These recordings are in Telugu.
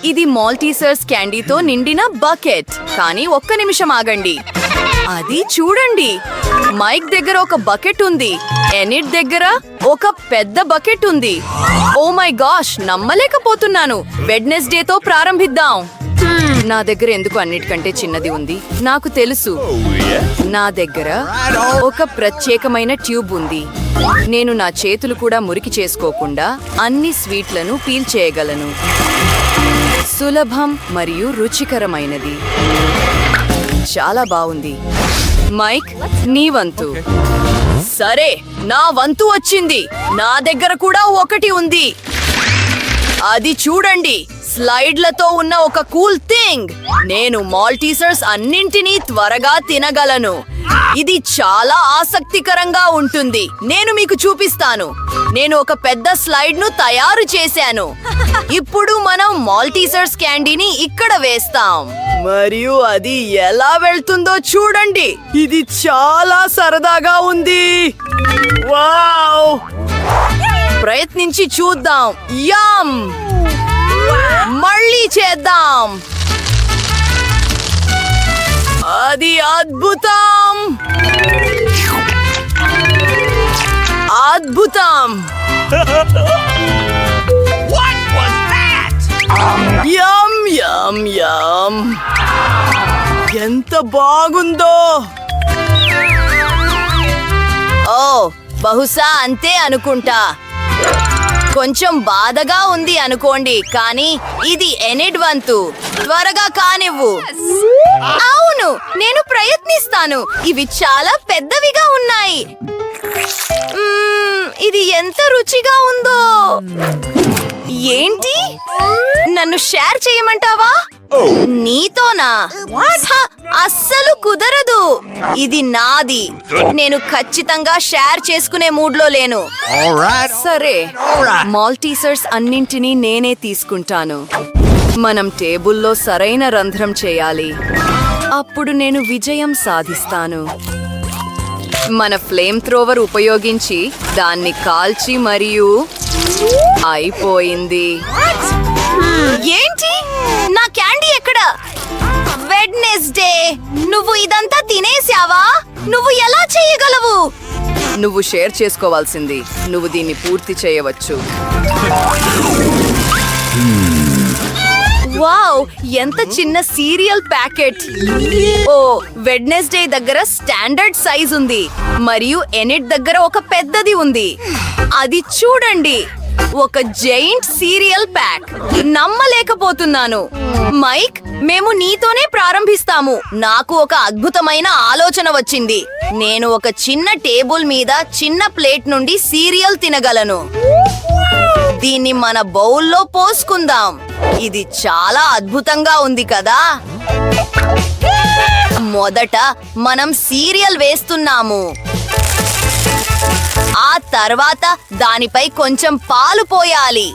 ఇది మాల్టీసర్స్ క్యాండీతో నిండిన బకెట్. కానీ ఒక్క నిమిషం ఆగండి, అది చూడండి. మైక్ దగ్గర ఒక బకెట్ ఉంది, ఎనిట్ దగ్గర ఒక పెద్ద బకెట్ ఉంది. ఓ మై గాష్, నమ్మలేకపోతున్నాను. వెడ్నెస్డేతో ప్రారంభిద్దాం. నా దగ్గర ఎందుకు అన్నిటికంటే చిన్నది ఉంది? నాకు తెలుసు, నా దగ్గర ఒక ప్రత్యేకమైన ట్యూబ్ ఉంది. నేను నా చేతులు కూడా మురికి చేసుకోకుండా అన్ని స్వీట్లను పీల్ చేయగలను. సులభం మరియు రుచికరమైనది. చాలా బాగుంది. మైక్, నీ వంతు. సరే, నా వంతు వచ్చింది. నా దగ్గర కూడా ఒకటి ఉంది. అది చూడండి, స్లైడ్లతో ఉన్న ఒక కూల్ థింగ్. నేను మాల్టీసర్స్ అన్నింటినీ త్వరగా తినగలను. ఇది చాలా ఆసక్తికరంగా ఉంటుంది. నేను మీకు చూపిస్తాను. నేను ఒక పెద్ద స్లైడ్ ను తయారు చేశాను. ఇప్పుడు మనం మాల్టీసర్స్ క్యాండీని ఇక్కడ వేస్తాం మరియు అది ఎలా వెళ్తుందో చూడండి. ఇది చాలా సరదాగా ఉంది. వావ్! ప్రయత్నించి చూద్దాం. యమ్! మళ్ళీ చేద్దాం. అది అద్భుతం, అద్భుతం. యమ్ యమ్ యమ్, ఎంత బాగుందో. ఓ, బహుశా అంతే అనుకుంటా. కొంచెం బాధగా ఉంది అనుకోండి, కానీ ఇది ఎనిడ్ వంతు. త్వరగా కానివ్వు. అవును, నేను ప్రయత్నిస్తాను. ఇవి చాలా పెద్దవిగా ఉన్నాయి. ఇది ఎంత రుచిగా ఉందో. ఏంటి? నన్ను షేర్ చేయమంటావా? నీతోనా? అస్సలు కుదరదు. ఇది నాది. నేను ఖచ్చితంగా షేర్ చేసుకునే మూడ్లో లేను. సరే, మాల్టీసర్స్ అన్నింటినీ నేనే తీసుకుంటాను. మనం టేబుల్లో సరైన రంధ్రం చేయాలి. అప్పుడు నేను విజయం సాధిస్తాను. మన ఫ్లేమ్ థ్రోవర్ ఉపయోగించి దాన్ని కాల్చి మరియు అయిపోయింది. ఏంటి? నా క్యాండీ ఎక్కడ? వెడ్నెస్డే, నువ్వు ఇదంతా తినేసావా? నువ్వు ఎలా చేయగలవు? నువ్వు షేర్ చేసుకోవాల్సింది. నువ్వు దీన్ని పూర్తి చేయవచ్చు. వావ్, ఎంత చిన్న సీరియల్ ప్యాకెట్. ఓ, వెడ్నెస్డే దగ్గర స్టాండర్డ్ సైజ్ ఉంది మరియు ఎనిట్ దగ్గర ఒక పెద్దది ఉంది. అది చూడండి, ఒక జైంట్ సీరియల్ ప్యాక్. నమ్మలేకపోతున్నాను. మైక్, మేము నీతోనే ప్రారంభిస్తాము. నాకు ఒక అద్భుతమైన ఆలోచన వచ్చింది. నేను ఒక చిన్న టేబుల్ మీద చిన్న ప్లేట్ నుండి సీరియల్ తినగలను. దీన్ని మన బౌల్లో పోసుకుందాం. ఇది చాలా అద్భుతంగా ఉంది కదా. మొదట మనం సీరియల్ వేస్తున్నాము. ఆ తర్వాత దానిపై కొంచెం పాలు పోయాలి.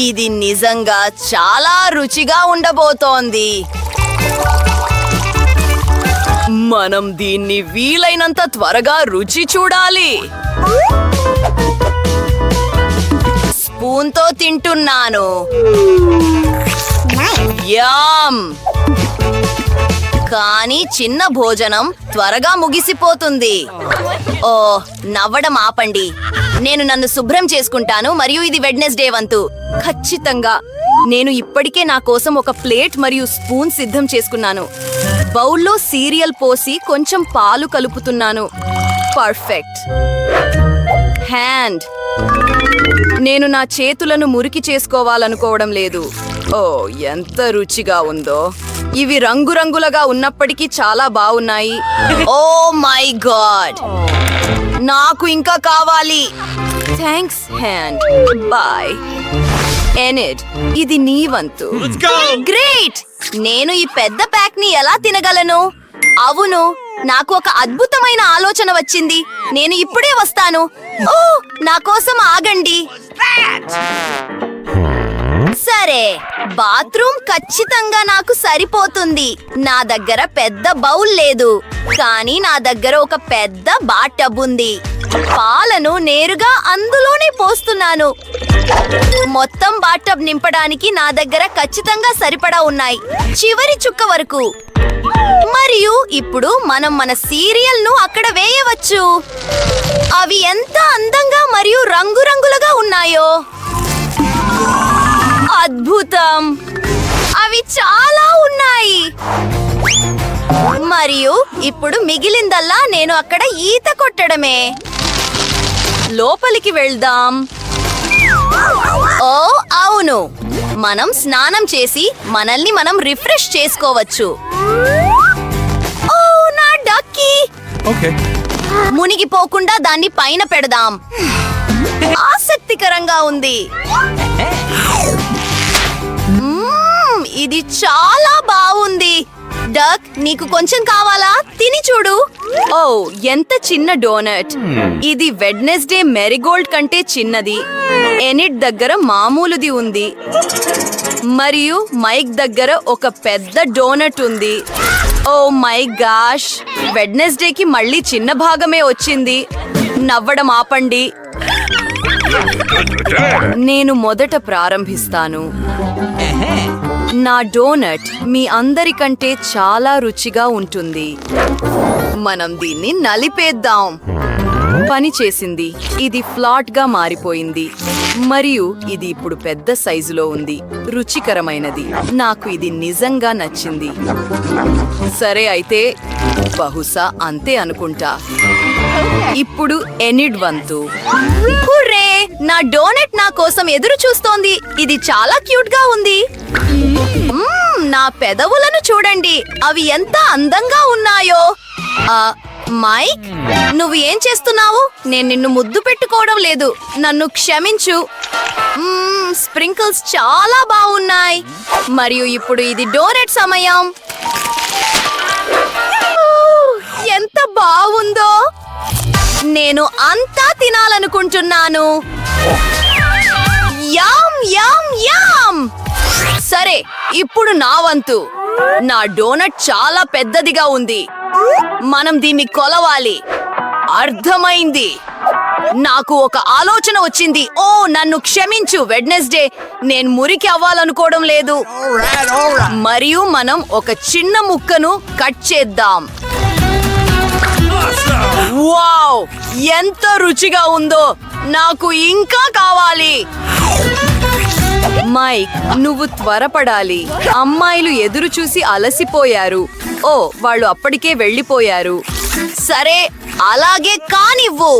ఇది నిజంగా చాలా రుచిగా ఉండబోతోంది. మనం దీన్ని వీలైనంత త్వరగా రుచి చూడాలి. స్పూన్తో తింటున్నాను. యామ్! కానీ చిన్న భోజనం త్వరగా ముగిసిపోతుంది. ఓ, నవ్వడం ఆపండి. నేను నన్ను శుభ్రం చేసుకుంటాను మరియు ఇది వెడ్నెస్డే వంతు. ఖచ్చితంగా. నేను ఇప్పటికే నా కోసం ఒక ప్లేట్ మరియు స్పూన్ సిద్ధం చేసుకున్నాను. బౌల్లో సీరియల్ పోసి కొంచెం పాలు కలుపుతున్నాను. పర్ఫెక్ట్. హ్యాండ్. నేను నా చేతులను మురికి చేసుకోవాలనుకోవడం లేదు. ఓ, ఎంత రుచిగా ఉందో. ఇవి రంగురంగులుగా ఉన్నప్పటికీ చాలా బాగున్నాయి. ఓ మై గాడ్, నాకు ఇంకా కావాలి. Thanks hand. బాయ్. ఎనిడ్, ఇది నీ వంతు. గ్రేట్. నేను ఈ పెద్ద ప్యాక్ ని ఎలా తినగలను? అవును, నాకు ఒక అద్భుతమైన ఆలోచన వచ్చింది. నేను ఇప్పుడే వస్తాను. ఓ, నా కోసం ఆగండి. సరే, బాత్రూమ్ ఖచ్చితంగా నాకు సరిపోతుంది. నా దగ్గర పెద్ద బౌల్ లేదు, కానీ నా దగ్గర ఒక పెద్ద బాత్ టబ్ ఉంది. పాలను నేరుగా అందులోనే పోస్తున్నాను. మొత్తం బాత్ టబ్ నింపడానికి నా దగ్గర ఖచ్చితంగా సరిపడా ఉన్నాయి, చివరి చుక్క వరకు. మరియు ఇప్పుడు మనం మన సీరియల్ ను అక్కడ వేయవచ్చు. అవి ఎంత అందంగా మరియు రంగురంగులుగా ఉన్నాయో! అద్భుతం! అవి చాలా ఉన్నాయి. మరియు ఇప్పుడు మిగిలిందల్లా నేను అక్కడ ఈత కొట్టడమే. లోపలికి వెళ్దాం. ఓ అవును, మనం స్నానం చేసి మనల్ని మనం రిఫ్రెష్ చేసుకోవచ్చు. ఓ నా డక్కీ! మునిగిపోకుండా దాన్ని పైన పెడదాం. ఆసక్తికరంగా ఉంది. ఇది చాలా బాగుంది. డక్, నీకు కొంచెం కావాలా? తిని చూడు. ఓ ఎంత చిన్న డోనట్! ఇది వెడ్నెస్డే మెరీగోల్డ్ కంటే చిన్నది. ఎనిట్ దగ్గర మామూలుది ఉంది, మరియు మైక్ దగ్గర ఒక పెద్ద డోనట్ ఉంది. Oh my gosh! వెడ్నెస్డేకి మళ్ళీ చిన్న భాగమే వచ్చింది. నవ్వడం ఆపండి. నేను మొదట ప్రారంభిస్తాను. నా డోనట్ మీ అందరికంటే చాలా రుచిగా ఉంటుంది. మనం దీన్ని నలిపేద్దాం. పని చేసింది. ఇది ఫ్లాట్ గా మారిపోయింది, మరియు ఇది ఇప్పుడు పెద్ద సైజులో ఉంది. రుచికరమైనది. నాకు ఇది నిజంగా నచ్చింది. సరే అయితే బహుశా అంతే అనుకుంటా. ఇప్పుడు ఎనిడ్ వంతు. హుర్రే! నా డోనట్ నా కోసం ఎదురు చూస్తోంది. ఇది చాలా క్యూట్ గా ఉంది. నా పెదవులను చూడండి, అవి ఎంత అందంగా ఉన్నాయో. మైక్, నువ్వు ఏం చేస్తున్నావు? నేను నిన్ను ముద్దు పెట్టుకోవడం లేదు, నన్ను క్షమించు. స్ప్రింకిల్స్ చాలా బాగున్నాయి. మరియు ఇప్పుడు ఇది డోనట్ సమయం. ఎంత బాగుందో! నేను అంతా తినాలనుకుంటున్నాను. Yam yam yam! సరే, ఇప్పుడు నా వంతు. నా డోనట్ చాలా పెద్దదిగా ఉంది. మనం దీన్ని కొలవాలి. అర్థమైంది. నాకు ఒక ఆలోచన వచ్చింది. ఓ నన్ను క్షమించు వెడ్నెస్డే, నేను మురికి అవ్వాలనుకోవడం లేదు. మరియు మనం ఒక చిన్న ముక్కను కట్ చేద్దాం. వావ్! ఎంత రుచిగా ఉందో! నాకు ఇంకా కావాలి. మైక్, నువ్వు త్వరపడాలి. అమ్మాయిలు ఎదురు చూసి అలసిపోయారు. ఓ వాళ్ళు అప్పటికే వెళ్ళిపోయారు. సరే, అలాగే కానివ్వు.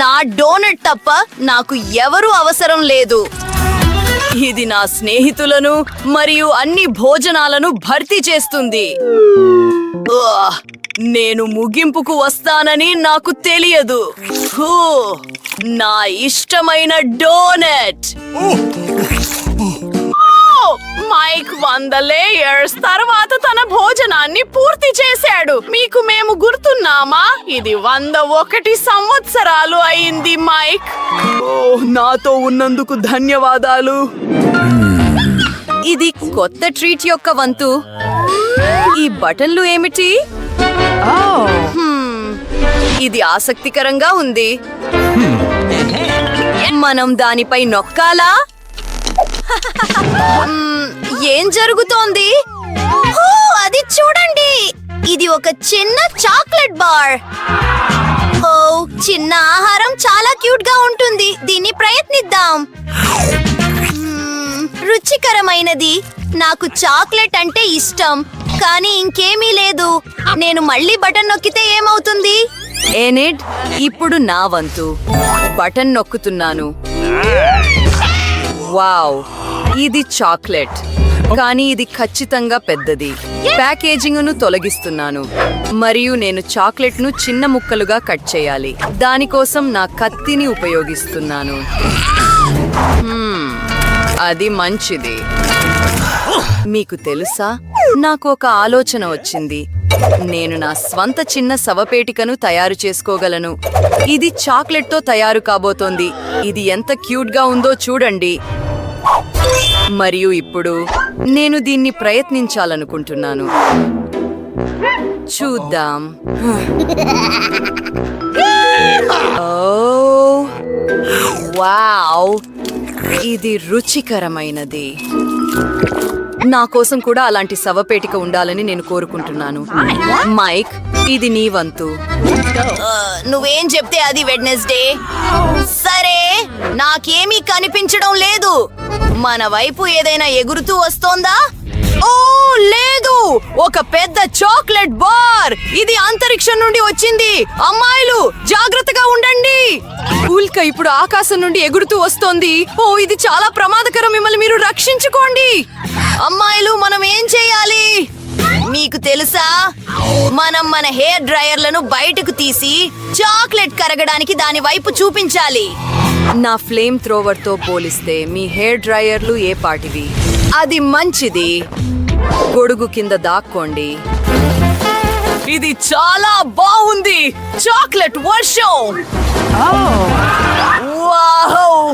నా డోనట్ తప్ప నాకు ఎవరు అవసరం లేదు. ఇది నా స్నేహితులను మరియు అన్ని భోజనాలను భర్తీ చేస్తుంది. నేను ముగింపుకు వస్తానని నాకు తెలియదు. నా ఇష్టమైన డోనట్. మైక్ 100 లేయర్స్ తర్వాత తన భోజనాన్ని పూర్తి చేశాడు. మీకు మేము గుర్తున్నామా? ఇది 101 సంవత్సరాలు అయింది. మైక్, నాతో ఉన్నందుకు ధన్యవాదాలు. ఇది కొత్త ట్రీట్ యొక్క వంతు. ఈ బటన్లు ఏమిటి? ఇది ఆసక్తికరంగా ఉంది. మనం దానిపై నొక్కాలా? ఏం జరుగుతోంది? అది చూడండి, ఇది ఒక చిన్న చాక్లెట్ బార్. ఓ చిన్న ఆహారం చాలా క్యూట్ గా ఉంటుంది. దీన్ని ప్రయత్నిద్దాం. రుచికరమైనది. నాకు చాక్లెట్ అంటే ఇష్టం, కానీ ఇంకేమీ లేదు. నేను మళ్ళీ బటన్ నొక్కితే ఏమవుతుంది? ఎనిడ్, ఇప్పుడు నా వంతు. బటన్ నొక్కుతున్నాను. వావ్! ఇది చాక్లెట్, కానీ ఇది ఖచ్చితంగా పెద్దది. ప్యాకేజింగ్ను తొలగిస్తున్నాను, మరియు నేను చాక్లెట్ను చిన్న ముక్కలుగా కట్ చేయాలి. దానికోసం నా కత్తిని ఉపయోగిస్తున్నాను. అది మంచిది. మీకు తెలుసా, నాకు ఒక ఆలోచన వచ్చింది. నేను నా స్వంత చిన్న శవపేటికను తయారు చేసుకోగలను. ఇది చాక్లెట్తో తయారు కాబోతోంది. ఇది ఎంత క్యూట్ గా ఉందో చూడండి. మరియు ఇప్పుడు నేను దీన్ని ప్రయత్నించాలనుకుంటున్నాను. చూద్దాం. ఓ వావ్, ఇది రుచికరమైనది. నా కోసం కూడా అలాంటి శవపేటిక ఉండాలని నేను కోరుకుంటున్నాను. మైక్, ఇది నీ వంతు. నువ్వేం చెప్తే అది వెడ్నెస్డే. సరే, నాకేమీ కనిపించడం లేదు. మన వైపు ఏదైనా ఎగురుతూ వస్తోందా? ఓ లేదు, ఒక పెద్ద చాక్లెట్ బార్. ఇది అంతరిక్షం నుండి వచ్చింది. అమ్మాయిలు జాగ్రత్తగా ఉండండి. ఉల్క ఇప్పుడు ఆకాశం నుండి ఎగురుతూ వస్తోంది. ఓ, ఇది చాలా ప్రమాదకరం. మిమ్మల్ని మీరు రక్షించుకోండి. అమ్మాయిలు, మనం ఏం చేయాలి? మీకు తెలుసా, మనం మన హెయిర్ డ్రైయర్లను బయటకు తీసి చాక్లెట్ కరగడానికి దాని వైపు చూపించాలి. నా ఫ్లేమ్ థ్రోవర్ తో పోలిస్తే మీ హెయిర్ డ్రైయర్లు ఏ పాటివి? అది మంచిది. గొడుగు కింద దాక్కోండి. ఇది చాలా బాగుంది. చాక్లెట్ వర్షం. వావ్,